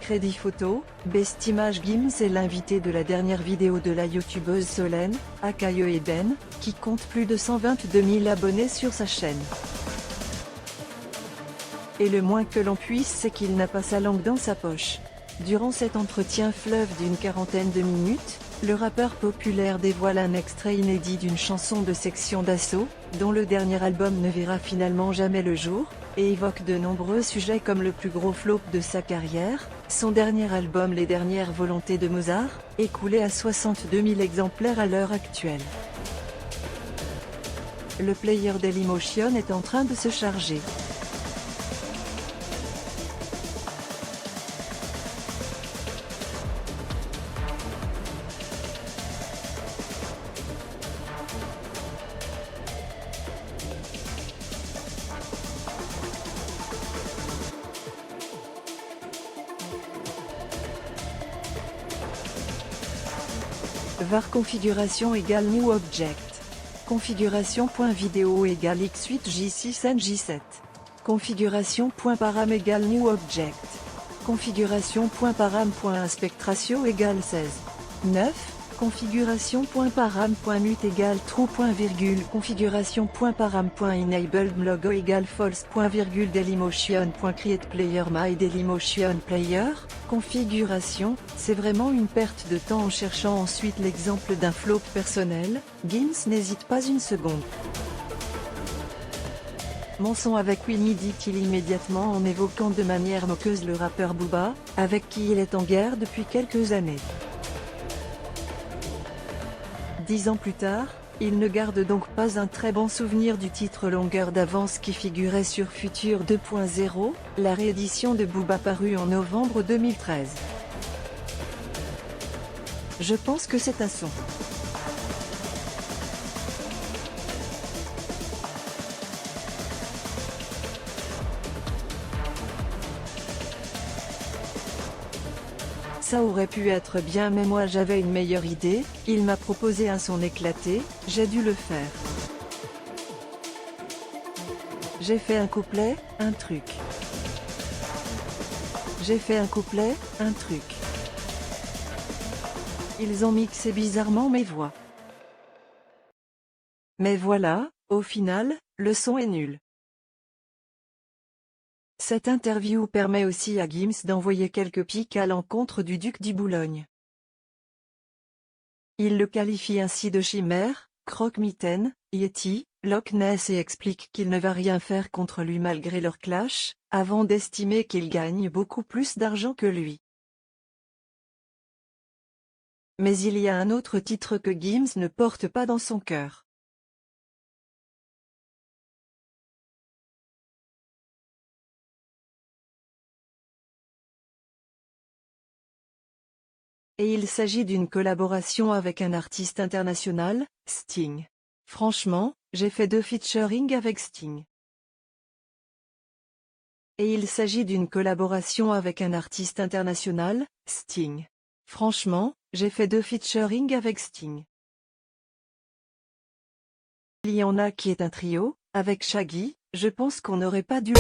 Crédit photo, Best Image. Gims est l'invité de la dernière vidéo de la youtubeuse Solène, aka Eden, qui compte plus de 122 000 abonnés sur sa chaîne. Et le moins que l'on puisse c'est qu'il n'a pas sa langue dans sa poche. Durant cet entretien fleuve d'une quarantaine de minutes, le rappeur populaire dévoile un extrait inédit d'une chanson de Section d'Assaut, dont le dernier album ne verra finalement jamais le jour, et évoque de nombreux sujets comme le plus gros flop de sa carrière, son dernier album Les Dernières Volontés de Mozart, écoulé à 62 000 exemplaires à l'heure actuelle. Le player Dailymotion est en train de se charger. var configuration égale new object. Configuration.video égale x8j6nj7. Configuration.param égale new object. Configuration.param.inspectratio égale 16. 9. Configuration.param.mute égale true. Configuration.param.enabled logo égale false. Dailymotion.create player my Dailymotion player. Configuration, c'est vraiment une perte de temps en cherchant ensuite l'exemple d'un flop personnel. Gims n'hésite pas une seconde. Mon son avec Winnie, dit-il immédiatement en évoquant de manière moqueuse le rappeur Booba, avec qui il est en guerre depuis quelques années. 10 ans plus tard, il ne garde donc pas un très bon souvenir du titre Longueur d'avance qui figurait sur Future 2.0, la réédition de Booba parue en novembre 2013. Je pense que c'est un son. Ça aurait pu être bien mais moi j'avais une meilleure idée, il m'a proposé un son éclaté, j'ai dû le faire. J'ai fait un couplet, un truc. J'ai fait un couplet, un truc. Ils ont mixé bizarrement mes voix. Mais voilà, au final, le son est nul. Cette interview permet aussi à Gims d'envoyer quelques piques à l'encontre du duc du Boulogne. Il le qualifie ainsi de chimère, croque-mitaine, yéti, Loch Ness et explique qu'il ne va rien faire contre lui malgré leur clash, avant d'estimer qu'il gagne beaucoup plus d'argent que lui. Mais il y a un autre titre que Gims ne porte pas dans son cœur. Et il s'agit d'une collaboration avec un artiste international, Sting. Franchement, j'ai fait 2 featuring avec Sting. Et il s'agit d'une collaboration avec un artiste international, Sting. Franchement, j'ai fait 2 featuring avec Sting. Il y en a qui est un trio, avec Shaggy, je pense qu'on n'aurait pas dû...